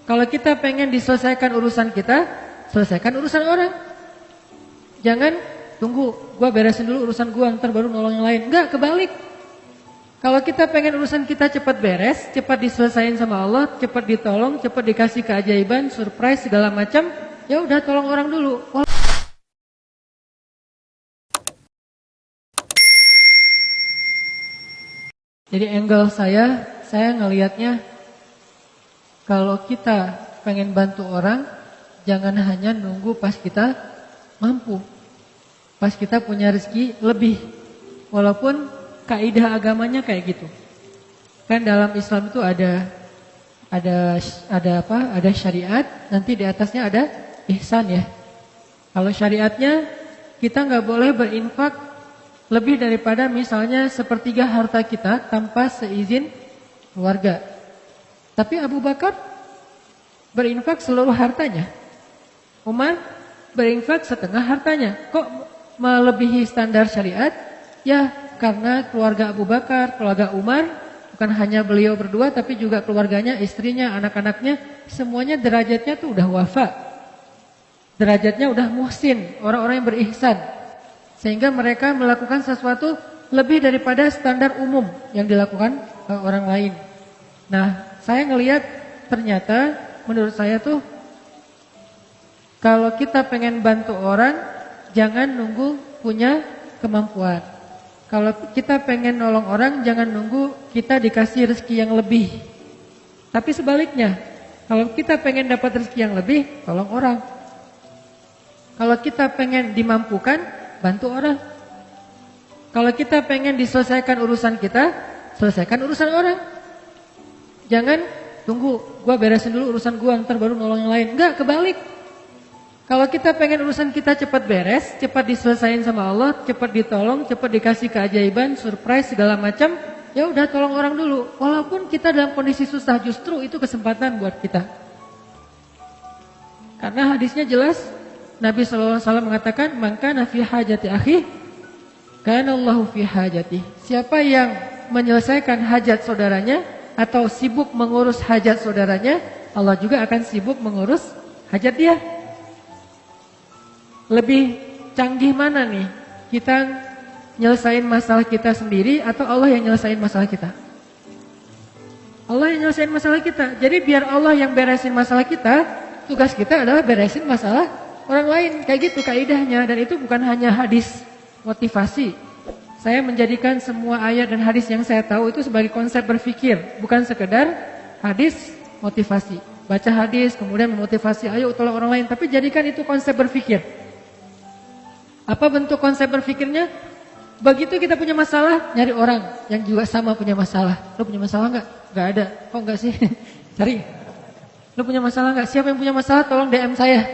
Kalau kita pengen diselesaikan urusan kita, selesaikan urusan orang. Jangan tunggu, gua beresin dulu urusan gua, ntar baru nolong yang lain. Enggak, kebalik. Kalau kita pengen urusan kita cepat beres, cepat diselesain sama Allah, cepat ditolong, cepat dikasih keajaiban, surprise segala macam, ya udah tolong orang dulu. Jadi angle saya ngelihatnya kalau kita pengen bantu orang, jangan hanya nunggu pas kita mampu. Pas kita punya rezeki lebih. Walaupun kaidah agamanya kayak gitu. Kan dalam Islam itu ada syariat, nanti di atasnya ada ihsan ya. Kalau syariatnya kita nggak boleh berinfak lebih daripada misalnya sepertiga harta kita tanpa seizin keluarga. Tapi Abu Bakar berinfak seluruh hartanya. Umar berinfak setengah hartanya. Kok melebihi standar syariat? Ya karena keluarga Abu Bakar, keluarga Umar, bukan hanya beliau berdua tapi juga keluarganya, istrinya, anak-anaknya, semuanya derajatnya tuh udah wafa. Derajatnya udah muhsin, orang-orang yang berihsan. Sehingga mereka melakukan sesuatu lebih daripada standar umum yang dilakukan orang lain. Nah, saya ngelihat ternyata menurut saya tuh kalau kita pengen bantu orang, jangan nunggu punya kemampuan. Kalau kita pengen nolong orang, jangan nunggu kita dikasih rezeki yang lebih. Tapi sebaliknya, kalau kita pengen dapat rezeki yang lebih, tolong orang. Kalau kita pengen dimampukan, bantu orang. Kalau kita pengen diselesaikan urusan kita, selesaikan urusan orang. Jangan tunggu, gua beresin dulu urusan gua, ntar baru nolong yang lain. Enggak, kebalik. Kalau kita pengen urusan kita cepat beres, cepat diselesain sama Allah, cepat ditolong, cepat dikasih keajaiban, surprise segala macam, ya udah tolong orang dulu. Walaupun kita dalam kondisi susah, justru itu kesempatan buat kita. Karena hadisnya jelas, Nabi SAW mengatakan, "Man kana fi hajati akhi, kana Allahu fi hajati." Siapa yang menyelesaikan hajat saudaranya atau sibuk mengurus hajat saudaranya, Allah juga akan sibuk mengurus hajat dia. Lebih canggih mana nih? Kita nyelesain masalah kita sendiri atau Allah yang nyelesain masalah kita? Allah yang nyelesain masalah kita. Jadi biar Allah yang beresin masalah kita, tugas kita adalah beresin masalah orang lain. Kayak gitu kaidahnya. Dan itu bukan hanya hadis motivasi. Saya menjadikan semua ayat dan hadis yang saya tahu itu sebagai konsep berpikir, bukan sekedar hadis motivasi. Baca hadis kemudian memotivasi, ayo tolong orang lain, tapi jadikan itu konsep berpikir. Apa bentuk konsep berpikirnya? Begitu kita punya masalah, nyari orang yang juga sama punya masalah. Lo punya masalah enggak? Enggak ada. Kok enggak sih? Cari. Lo punya masalah enggak? Siapa yang punya masalah tolong DM saya.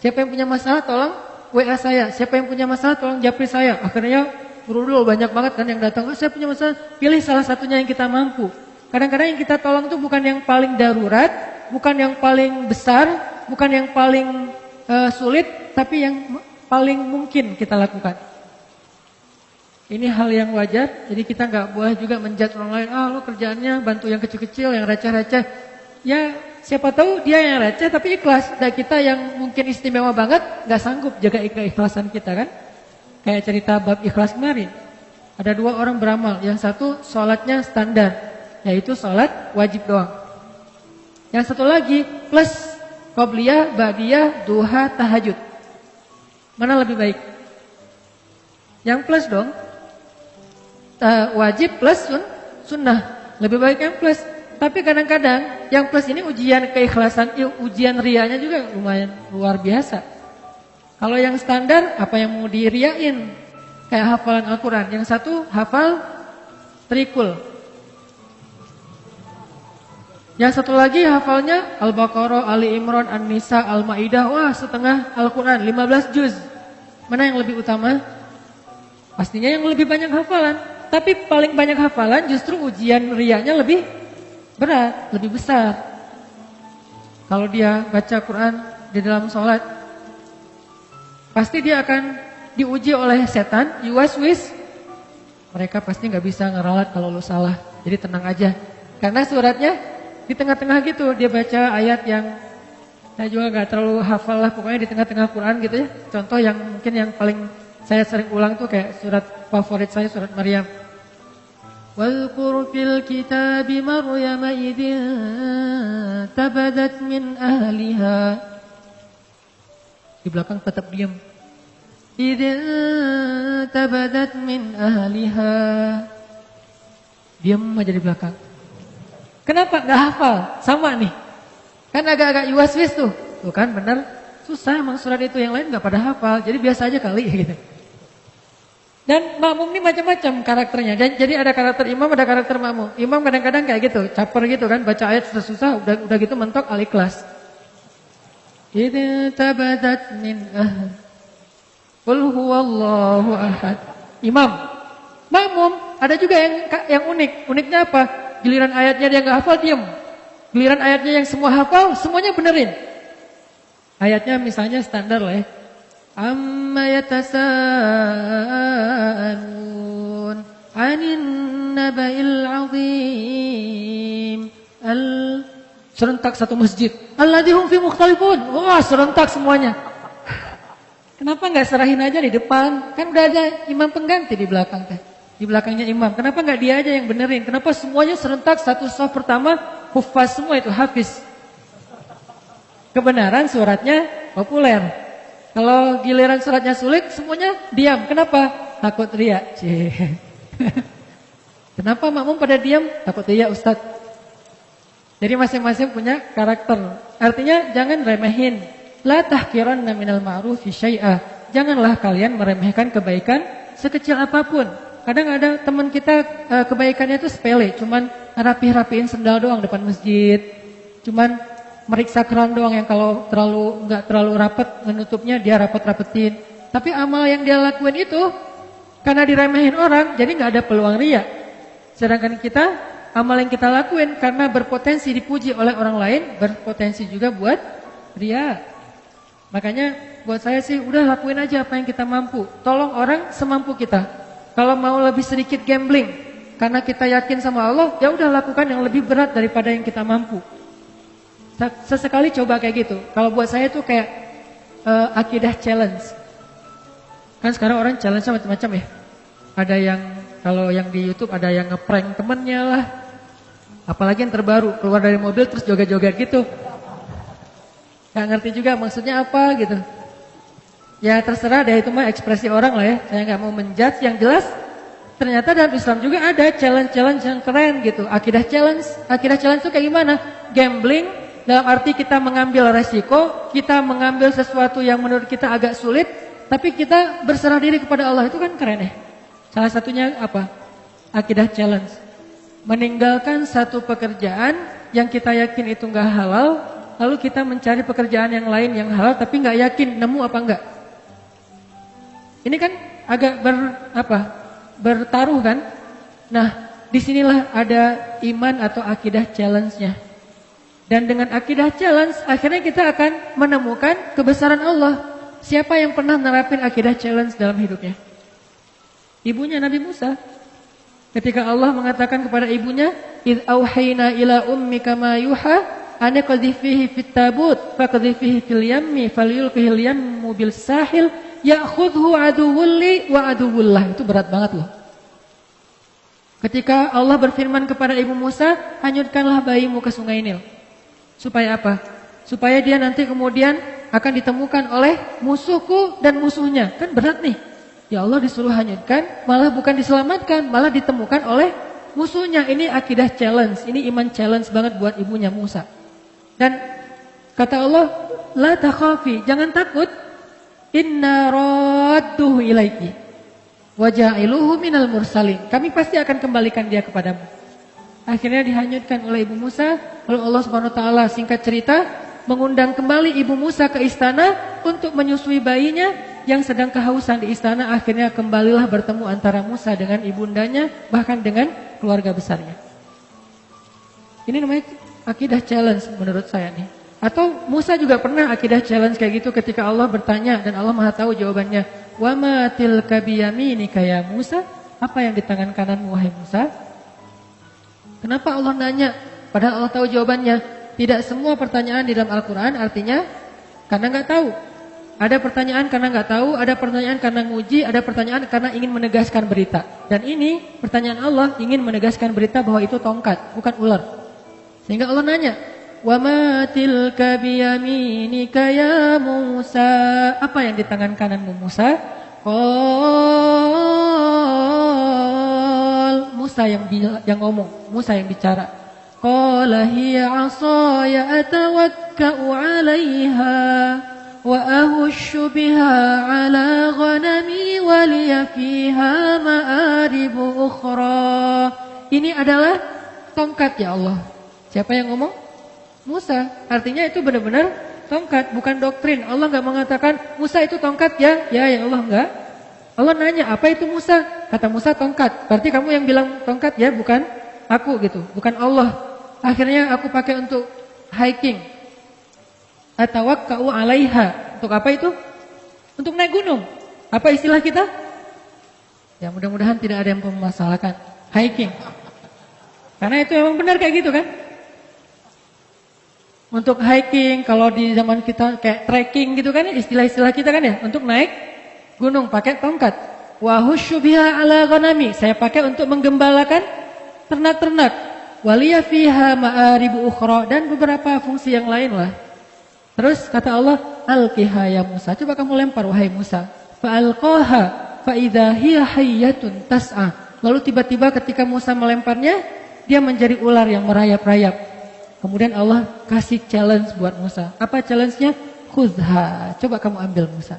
Siapa yang punya masalah tolong WA saya. Siapa yang punya masalah tolong japri saya. Akhirnya berudul banyak banget kan yang datang. Oh, saya punya masalah. Pilih salah satunya yang kita mampu. Kadang-kadang yang kita tolong itu bukan yang paling darurat, bukan yang paling besar, bukan yang paling sulit, tapi yang paling mungkin kita lakukan. Ini hal yang wajar, jadi kita nggak boleh juga menjudge orang lain. Ah, lo kerjaannya bantu yang kecil-kecil, yang receh-receh. Ya, siapa tahu dia yang receh tapi ikhlas. Dan kita yang mungkin istimewa banget, nggak sanggup jaga keikhlasan kita kan. Kayak cerita bab ikhlas kemarin. Ada 2 orang beramal, yang satu sholatnya standar, yaitu sholat wajib doang. Yang satu lagi plus qobliyah, ba'diyah, duha, tahajud. Mana lebih baik? Yang plus dong. Wajib plus sunnah. Lebih baik yang plus. Tapi kadang-kadang yang plus ini ujian keikhlasan, ujian rianya juga lumayan luar biasa. Kalau yang standar apa yang mau diriain? Kayak hafalan Al-Quran. Yang satu hafal trikul. Yang satu lagi hafalnya Al-Baqarah, Ali Imran, An-Nisa, Al-Maidah. Wah, setengah Al-Quran, 15 juz. Mana yang lebih utama? Pastinya yang lebih banyak hafalan. Tapi paling banyak hafalan justru ujian rianya lebih berat, lebih besar. Kalau dia baca Quran di dalam sholat, pasti dia akan diuji oleh setan, yuwaswis. Mereka pasti gak bisa ngeralat kalau lu salah. Jadi tenang aja. Karena suratnya Di tengah-tengah gitu dia baca ayat yang saya juga gak terlalu hafal lah, pokoknya di tengah-tengah Quran gitu ya. Contoh yang mungkin yang paling saya sering ulang tuh kayak surat favorit saya, surat Maryam. Wadhkur fil kitabi Maryam idin tabadat min ahliha. Di belakang tetap diam. Idin tabadat min ahliha. Diam aja di belakang. Kenapa gak hafal? Sama nih. Kan agak-agak yuaswis tuh. Tuh kan bener. Susah emang surat itu, yang lain gak pada hafal. Jadi biasa aja kali gitu. Dan makmum ini macam-macam karakternya. Dan jadi ada karakter imam, ada karakter makmum. Imam kadang-kadang kayak gitu, caper gitu kan, baca ayat susah-susah, udah gitu mentok al-ikhlas. Idza tabadat min qul huwallahu ahad. Imam. Makmum ada juga yang unik. Uniknya apa? Giliran ayatnya dia enggak hafal, diam. Giliran ayatnya yang semua hafal, semuanya benerin. Ayatnya misalnya standar lah ya. Amma yatasaalun 'anin naba'il 'azim. Serentak satu masjid. Alladzi hum fi mukhtalifun. Wah, serentak semuanya. Kenapa enggak serahin aja di depan? Kan udah ada imam pengganti di belakang teh. Di belakangnya imam. Kenapa enggak dia aja yang benerin? Kenapa semuanya serentak satu shaf pertama hufaz semua itu hafiz? Kebenaran suratnya populer. Kalau giliran suratnya sulit, semuanya diam. Kenapa? Takut riya. Kenapa makmum pada diam? Takut riya, Ustaz. Jadi masing-masing punya karakter. Artinya jangan remehin. La tahqiranna minal ma'rufi syai'a. Janganlah kalian meremehkan kebaikan sekecil apapun. Kadang ada teman kita kebaikannya itu sepele, cuman rapihin sendal doang depan masjid. Cuman meriksa keran doang yang kalau nggak terlalu rapat menutupnya dia rapetin. Tapi amal yang dia lakuin itu karena diremehin orang, jadi nggak ada peluang riya. Sedangkan kita amal yang kita lakuin karena berpotensi dipuji oleh orang lain, berpotensi juga buat riya. Makanya buat saya sih udah lakuin aja apa yang kita mampu. Tolong orang semampu kita. Kalau mau lebih sedikit gambling karena kita yakin sama Allah, ya udah lakukan yang lebih berat daripada yang kita mampu. Sesekali coba kayak gitu. Kalau buat saya tuh kayak akidah challenge. Kan sekarang orang challenge-nya macam-macam ya. Ada yang kalau yang di YouTube ada yang ngeprank temennya lah. Apalagi yang terbaru keluar dari mobil terus joget-joget gitu. Gak ngerti juga maksudnya apa gitu. Ya terserah deh, itu mah ekspresi orang lah ya. Saya gak mau menjudge. Yang jelas ternyata dalam Islam juga ada challenge-challenge yang keren gitu. Akidah challenge itu kayak gimana? Gambling. Dalam arti kita mengambil resiko, kita mengambil sesuatu yang menurut kita agak sulit, tapi kita berserah diri kepada Allah, itu kan keren ya. Salah satunya apa? Akidah challenge. Meninggalkan satu pekerjaan yang kita yakin itu enggak halal, lalu kita mencari pekerjaan yang lain yang halal tapi enggak yakin nemu apa enggak. Ini kan agak bertaruh kan? Nah, disinilah ada iman atau akidah challenge-nya. Dan dengan akidah challenge, akhirnya kita akan menemukan kebesaran Allah. Siapa yang pernah nerapin akidah challenge dalam hidupnya? Ibunya Nabi Musa. Ketika Allah mengatakan kepada ibunya, "Idh auhayna ila ummika ma yuha, an qadhifihi fit tabut, faqadhifihi fil yammi, falyulqihil yammu bil sahil, ya'khudhu aduwwul li wa aduwwullah." Itu berat banget loh. Ketika Allah berfirman kepada ibu Musa, "Hanyutkanlah bayimu ke sungai Nil." Supaya apa? Supaya dia nanti kemudian akan ditemukan oleh musuhku dan musuhnya. Kan berat nih. Ya Allah disuruh hanyutkan, malah bukan diselamatkan, malah ditemukan oleh musuhnya. Ini akidah challenge, ini iman challenge banget buat ibunya Musa. Dan kata Allah, la takhafi, jangan takut. Inna radduhu ilaiki wa ja'iluhu minal mursalin. Kami pasti akan kembalikan dia kepadamu. Akhirnya dihanyutkan oleh ibu Musa. Lalu Allah Subhanahu wa taala singkat cerita mengundang kembali ibu Musa ke istana untuk menyusui bayinya yang sedang kehausan di istana. Akhirnya kembalilah bertemu antara Musa dengan ibundanya, bahkan dengan keluarga besarnya. Ini namanya akidah challenge menurut saya nih. Atau Musa juga pernah akidah challenge kayak gitu ketika Allah bertanya dan Allah Maha tahu jawabannya. Wa ma tilka biyaminika ya Musa? Apa yang di tangan kananmu wahai Musa? Kenapa Allah nanya Padahal Allah tahu jawabannya. Tidak semua pertanyaan di dalam Al-Quran artinya karena nggak tahu. Ada pertanyaan karena nggak tahu, ada pertanyaan karena nguji, ada pertanyaan karena ingin menegaskan berita. Dan ini pertanyaan Allah ingin menegaskan berita bahwa itu tongkat, bukan ular. Sehingga Allah nanya, "Wa ma tilka biyaminika ya Musa?" Apa yang di tangan kananmu Musa? Musa yang ngomong, Musa yang bicara. Qala hiya 'asaya atawakka'u 'alaiha wa ahushu biha 'ala ghanami wa liya fiha ma'aribu ukhra. Ini adalah tongkat ya Allah. Siapa yang ngomong? Musa. Artinya itu benar-benar tongkat, bukan doktrin. Allah enggak mengatakan Musa itu tongkat ya. Ya Allah enggak. Allah nanya, apa itu Musa? Kata Musa tongkat. Berarti kamu yang bilang tongkat ya, bukan aku gitu, bukan Allah. Akhirnya aku pakai untuk hiking. Atawakka'u 'alaiha. Untuk apa itu? Untuk naik gunung. Apa istilah kita? Ya mudah-mudahan tidak ada yang memasalahkan. Hiking. Karena itu memang benar kayak gitu kan? Untuk hiking, kalau di zaman kita kayak trekking gitu kan, istilah-istilah kita kan ya, untuk naik gunung pakai tongkat. Wa husyu biha 'ala ghanami. Saya pakai untuk menggembalakan ternak-ternak. Waliya fiha ma'aribu ukhra, dan beberapa fungsi yang lain lah. Terus kata Allah, alqiha ya Musa. Coba kamu lempar wahai Musa. Fa alqaha fa idza hiya hayyatun tas'a. Lalu tiba-tiba ketika Musa melemparnya, dia menjadi ular yang merayap-rayap. Kemudian Allah kasih challenge buat Musa. Apa challenge-nya? Khudha. Coba kamu ambil Musa.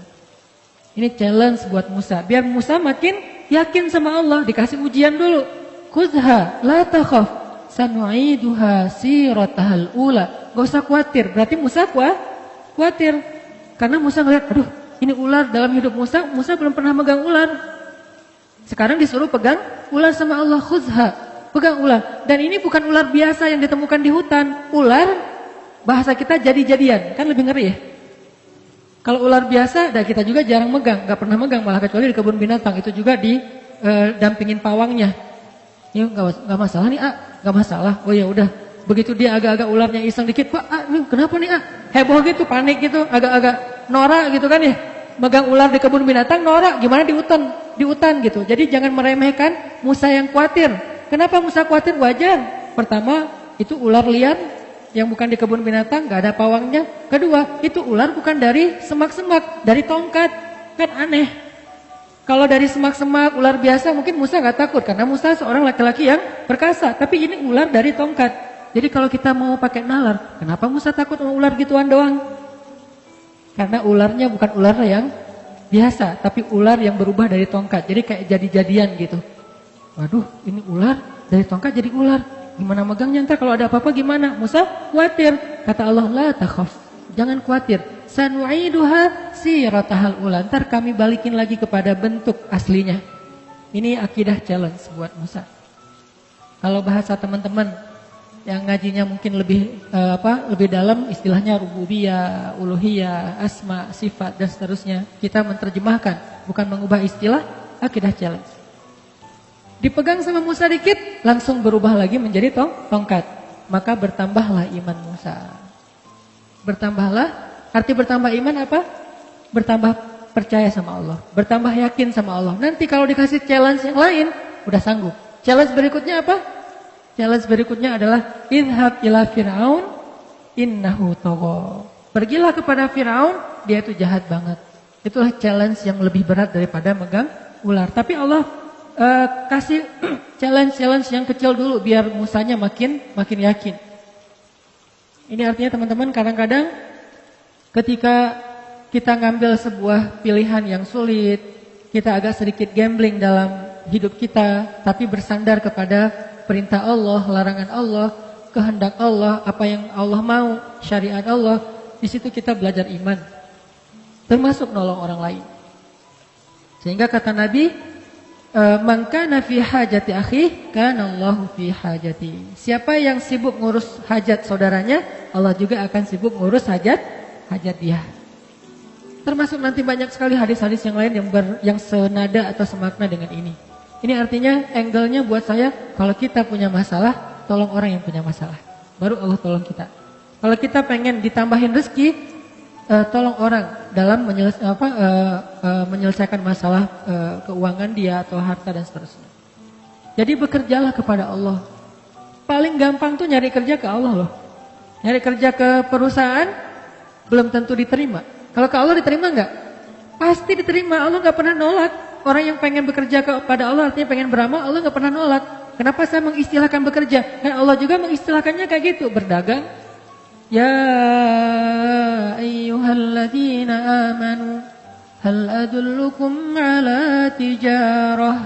Ini challenge buat Musa. Biar Musa makin yakin sama Allah. Dikasih ujian dulu. Khudha la takhaf. Sanu'iduha siratahal ula. Gak usah khawatir. Berarti Musa khawatir. Karena Musa ngeliat, aduh ini ular dalam hidup Musa. Musa belum pernah megang ular. Sekarang disuruh pegang ular sama Allah. Khudha. Pegang ular. Dan ini bukan ular biasa yang ditemukan di hutan. Ular, bahasa kita jadi-jadian. Kan lebih ngeri ya. Kalau ular biasa, dan kita juga jarang megang. Gak pernah megang, malah kecuali di kebun binatang. Itu juga didampingin pawangnya. Ya gak masalah nih gak masalah. Oh ya udah. Begitu dia agak-agak ularnya iseng dikit, Pak ini kenapa nih heboh gitu, panik gitu, agak-agak norak gitu kan ya. Megang ular di kebun binatang norak, gimana di hutan gitu. Jadi jangan meremehkan Musa yang khawatir. Kenapa Musa khawatir? Wajar. Pertama, itu ular liar yang bukan di kebun binatang, gak ada pawangnya. Kedua, itu ular bukan dari semak-semak, dari tongkat. Kan aneh. Kalau dari semak-semak, ular biasa mungkin Musa gak takut. Karena Musa seorang laki-laki yang perkasa. Tapi ini ular dari tongkat. Jadi kalau kita mau pakai nalar, kenapa Musa takut sama ular gituan doang? Karena ularnya bukan ular yang biasa, tapi ular yang berubah dari tongkat. Jadi kayak jadi-jadian gitu. Waduh, ini ular dari tongkat jadi ular. Gimana megangnya ntar kalau ada apa-apa gimana? Musa khawatir. Kata Allah, la takhaf. Jangan khawatir. Sanu'iduha siratahal ula. Ntar kami balikin lagi kepada bentuk aslinya. Ini akidah challenge buat Musa. Kalau bahasa teman-teman yang ngajinya mungkin lebih lebih dalam, istilahnya rububiyah, uluhiyah, asma, sifat dan seterusnya. Kita menerjemahkan, bukan mengubah istilah, akidah challenge. Dipegang sama Musa dikit, langsung berubah lagi menjadi tongkat. Maka bertambahlah iman Musa. Bertambahlah. Arti bertambah iman apa? Bertambah percaya sama Allah. Bertambah yakin sama Allah. Nanti kalau dikasih challenge yang lain, udah sanggup. Challenge berikutnya apa? Challenge berikutnya adalah idhab ila Fir'aun innahu tagha. Pergilah kepada Fir'aun, dia itu jahat banget. Itulah challenge yang lebih berat daripada megang ular. Tapi Allah kasih challenge yang kecil dulu biar Musanya makin yakin. Ini artinya teman-teman, kadang-kadang ketika kita ngambil sebuah pilihan yang sulit, kita agak sedikit gambling dalam hidup kita, tapi bersandar kepada perintah Allah, larangan Allah, kehendak Allah, apa yang Allah mau, syariat Allah. Di situ kita belajar iman, termasuk nolong orang lain. Sehingga kata Nabi, man kana fi hajati akhi, kana Allahu fi hajati. Siapa yang sibuk ngurus hajat saudaranya, Allah juga akan sibuk ngurus hajat dia. Termasuk nanti banyak sekali hadis-hadis yang lain yang senada atau semakna dengan ini. Ini artinya angle-nya buat saya, kalau kita punya masalah, tolong orang yang punya masalah. baru Allah tolong kita. Kalau kita pengen ditambahin rezeki, tolong orang dalam menyelesaikan masalah keuangan dia atau harta dan seterusnya. Jadi bekerjalah kepada Allah. Paling gampang tuh nyari kerja ke Allah loh. Nyari kerja ke perusahaan belum tentu diterima. Kalau ke Allah diterima enggak? Pasti diterima. Allah enggak pernah nolak. Orang yang pengen bekerja kepada Allah artinya pengen beramal, Allah enggak pernah nolak. Kenapa saya mengistilahkan bekerja? Dan Allah juga mengistilahkannya kayak gitu, berdagang. Ya ayyuhalladzina amanu hal adullukum ala tijarah.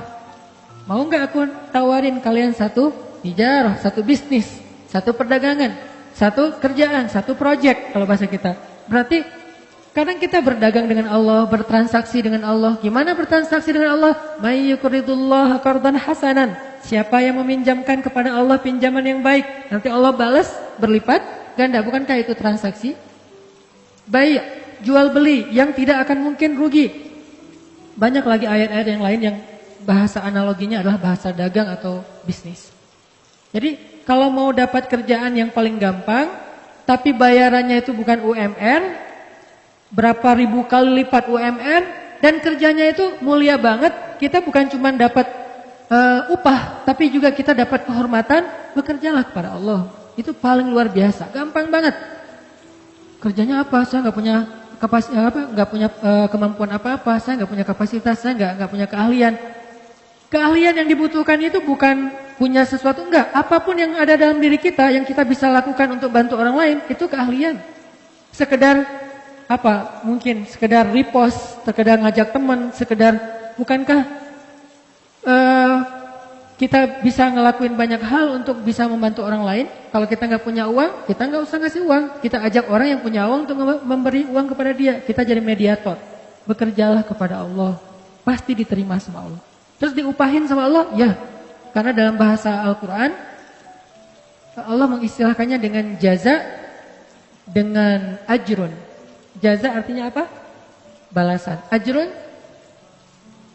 Mau enggak aku tawarin kalian satu tijarah, satu bisnis, satu perdagangan, satu kerjaan, satu project kalau bahasa kita. Berarti kadang kita berdagang dengan Allah, bertransaksi dengan Allah. Gimana bertransaksi dengan Allah? May yuqridullaha qardan hasanan. Siapa yang meminjamkan kepada Allah pinjaman yang baik, nanti Allah balas berlipat ganda. Bukankah itu transaksi? Baik, jual beli yang tidak akan mungkin rugi. Banyak lagi ayat-ayat yang lain yang bahasa analoginya adalah bahasa dagang atau bisnis. Jadi kalau mau dapat kerjaan yang paling gampang, tapi bayarannya itu bukan UMR, berapa ribu kali lipat UMR, dan kerjanya itu mulia banget, kita bukan cuma dapat upah, tapi juga kita dapat kehormatan, bekerjalah kepada Allah. Itu paling luar biasa, gampang banget. Kerjanya apa? Saya nggak punya kemampuan apa-apa, saya nggak punya kapasitas, saya nggak punya keahlian. Keahlian yang dibutuhkan itu bukan punya sesuatu, enggak. Apapun yang ada dalam diri kita yang kita bisa lakukan untuk bantu orang lain, itu keahlian. Sekedar apa? Mungkin sekedar repost, sekedar ngajak teman, sekedar, bukankah kita bisa ngelakuin banyak hal untuk bisa membantu orang lain? Kalau kita nggak punya uang, kita nggak usah ngasih uang. Kita ajak orang yang punya uang untuk memberi uang kepada dia. Kita jadi mediator. Bekerjalah kepada Allah, pasti diterima sama Allah. Terus diupahin sama Allah? Ya. Karena dalam bahasa Al-Quran, Allah mengistilahkannya dengan jaza, dengan ajrun. Jaza artinya apa? Balasan. Ajrun,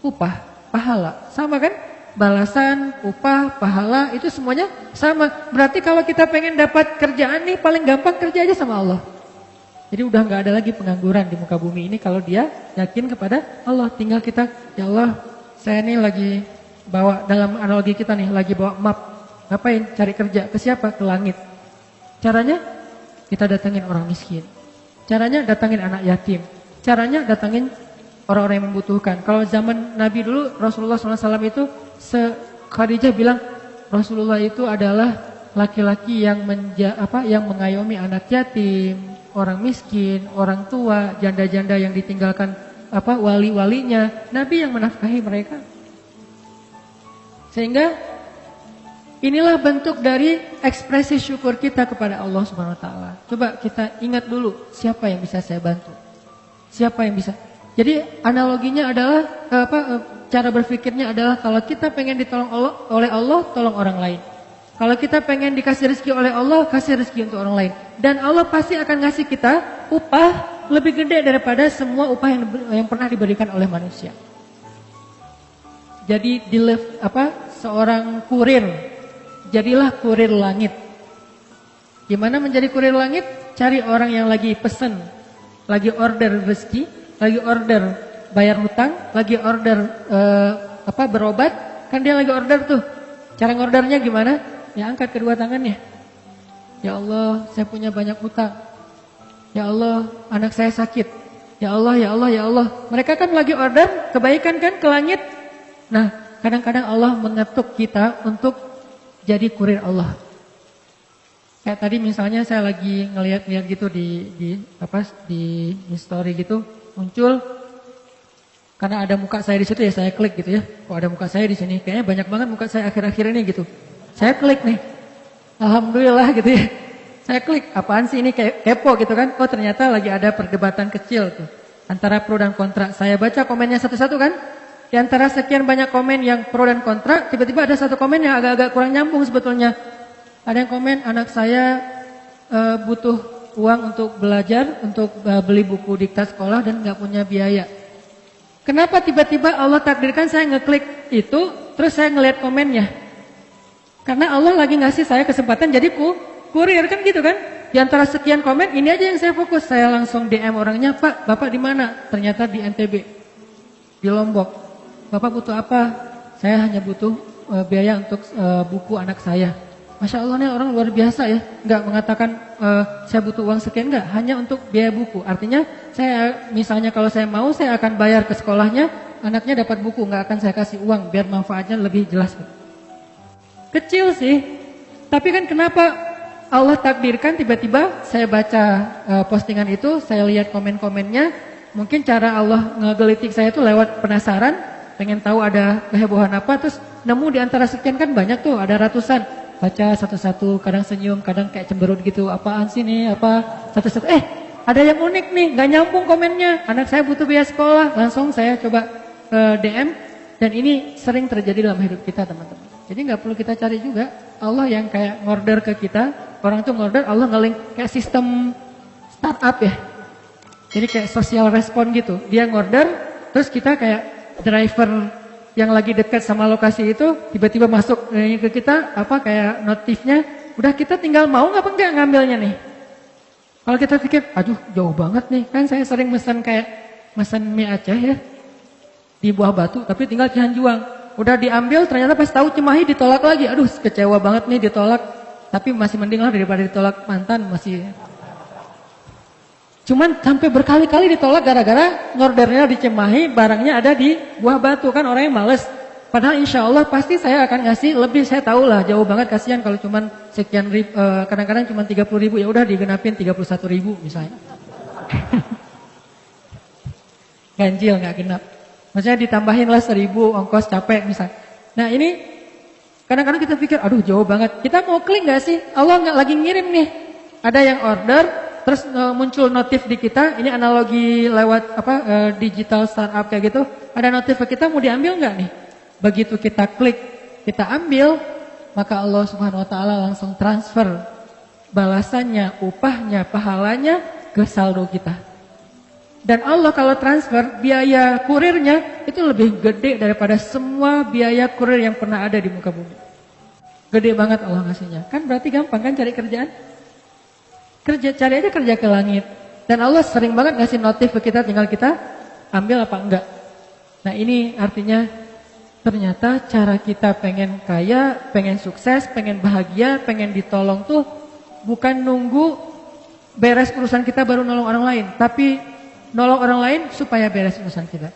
upah, pahala. Sama kan? Balasan, upah, pahala, itu semuanya sama. Berarti kalau kita pengen dapat kerjaan nih, paling gampang kerja aja sama Allah. Jadi udah gak ada lagi pengangguran di muka bumi ini kalau dia yakin kepada Allah. Tinggal kita, ya Allah, saya nih lagi bawa, dalam analogi kita nih, lagi bawa map. Ngapain? Cari kerja. Ke siapa? Ke langit. Caranya? Kita datangin orang miskin. Caranya datangin anak yatim. Caranya datangin orang-orang yang membutuhkan. Kalau zaman Nabi dulu, Rasulullah SAW itu, Khadijah bilang, Rasulullah itu adalah laki-laki yang yang mengayomi anak yatim, orang miskin, orang tua, janda-janda yang ditinggalkan wali-walinya. Nabi yang menafkahi mereka. Sehingga inilah bentuk dari ekspresi syukur kita kepada Allah Subhanahu wa taala. Coba kita ingat dulu, siapa yang bisa saya bantu? Siapa yang bisa? Jadi analoginya adalah cara berpikirnya adalah kalau kita pengen ditolong oleh Allah, tolong orang lain. Kalau kita pengen dikasih rezeki oleh Allah, kasih rezeki untuk orang lain. Dan Allah pasti akan ngasih kita upah lebih gede daripada semua upah yang pernah diberikan oleh manusia. Jadi seorang kurir, jadilah kurir langit. Gimana menjadi kurir langit? Cari orang yang lagi pesen, lagi order rezeki, lagi order bayar hutang, lagi order berobat, kan dia lagi order tuh. Cara ngordernya gimana? Ya angkat kedua tangannya. Ya Allah, saya punya banyak hutang. Ya Allah, anak saya sakit. Ya Allah, ya Allah, ya Allah. Mereka kan lagi order kebaikan kan ke langit. Nah, kadang-kadang Allah mengetuk kita untuk jadi kurir Allah. Kayak tadi misalnya saya lagi ngeliat gitu di story gitu, muncul karena ada muka saya di situ ya saya klik gitu ya. Kok ada muka saya di sini? Kayaknya banyak banget muka saya akhir-akhir ini gitu. Saya klik nih. Alhamdulillah gitu ya. Saya klik, apaan sih ini, kepo gitu kan. Oh ternyata lagi ada perdebatan kecil tuh antara pro dan kontra. Saya baca komennya satu-satu kan. Di antara sekian banyak komen yang pro dan kontra, tiba-tiba ada satu komen yang agak-agak kurang nyambung sebetulnya. Ada yang komen, anak saya butuh uang untuk belajar, untuk beli buku diktat sekolah dan gak punya biaya. Kenapa tiba-tiba Allah takdirkan saya ngeklik itu, terus saya ngelihat komennya? Karena Allah lagi ngasih saya kesempatan jadi kurir kan gitu kan. Di antara sekian komen, ini aja yang saya fokus. Saya langsung DM orangnya, Pak, Bapak di mana? Ternyata di NTB, di Lombok. Bapak butuh apa? Saya hanya butuh biaya untuk buku anak saya. Masya Allah nih orang luar biasa ya. Nggak mengatakan saya butuh uang sekian, enggak. Hanya untuk biaya buku. Artinya saya misalnya kalau saya mau, saya akan bayar ke sekolahnya. Anaknya dapat buku, nggak akan saya kasih uang. Biar manfaatnya lebih jelas. Kecil sih. Tapi kan kenapa Allah takdirkan tiba-tiba saya baca postingan itu, saya lihat komen-komennya, mungkin cara Allah ngegelitik saya itu lewat penasaran, pengen tahu ada kehebohan apa, terus nemu di antara sekian kan banyak tuh, ada ratusan, baca satu-satu, kadang senyum, kadang kayak cemberut gitu, apaan sih nih, apa, satu-satu, ada yang unik nih, gak nyambung komennya, anak saya butuh biaya sekolah, langsung saya coba DM, dan ini sering terjadi dalam hidup kita teman-teman. Jadi gak perlu kita cari juga, Allah yang kayak ngorder ke kita. Orang tuh ngorder, Allah nge-link kayak sistem startup ya. Jadi kayak social respon gitu. Dia ngorder, terus kita kayak driver yang lagi dekat sama lokasi itu, tiba-tiba masuk ke kita, apa kayak notifnya, udah kita tinggal mau apa enggak ngambilnya nih. Kalau kita pikir, aduh jauh banget nih, kan saya sering pesan mie Aceh ya, di Buah Batu, tapi tinggal Cihanjuang. Udah diambil, ternyata pas tahu Cimahi ditolak lagi, aduh kecewa banget nih ditolak. Tapi masih mending lah daripada ditolak mantan, masih. Cuman sampai berkali-kali ditolak gara-gara ngordernya di Cimahi, barangnya ada di Buah Batu, kan orangnya males. Padahal insya Allah pasti saya akan ngasih lebih, saya tahu lah jauh banget, kasihan kalau cuman sekian ribu, kadang-kadang cuma 30.000, ya udah digenapin 31.000 misalnya. Ganjil nggak genap. Maksudnya ditambahin lah 1.000 ongkos capek misalnya. Nah ini kadang-kadang kita pikir, aduh jauh banget. Kita mau klik gak sih? Allah nggak lagi ngirim nih. Ada yang order, terus muncul notif di kita. Ini analogi lewat digital startup kayak gitu. Ada notif ke kita, mau diambil nggak nih? Begitu kita klik, kita ambil, maka Allah Subhanahu Wa Taala langsung transfer balasannya, upahnya, pahalanya ke saldo kita. Dan Allah kalau transfer biaya kurirnya itu lebih gede daripada semua biaya kurir yang pernah ada di muka bumi. Gede banget Allah ngasihnya. Kan berarti gampang kan cari kerjaan? Cari aja kerja ke langit. Dan Allah sering banget ngasih notif ke kita, tinggal kita ambil apa enggak. Nah ini artinya ternyata cara kita pengen kaya, pengen sukses, pengen bahagia, pengen ditolong tuh bukan nunggu beres urusan kita baru nolong orang lain. Tapi nolong orang lain supaya beres urusan kita.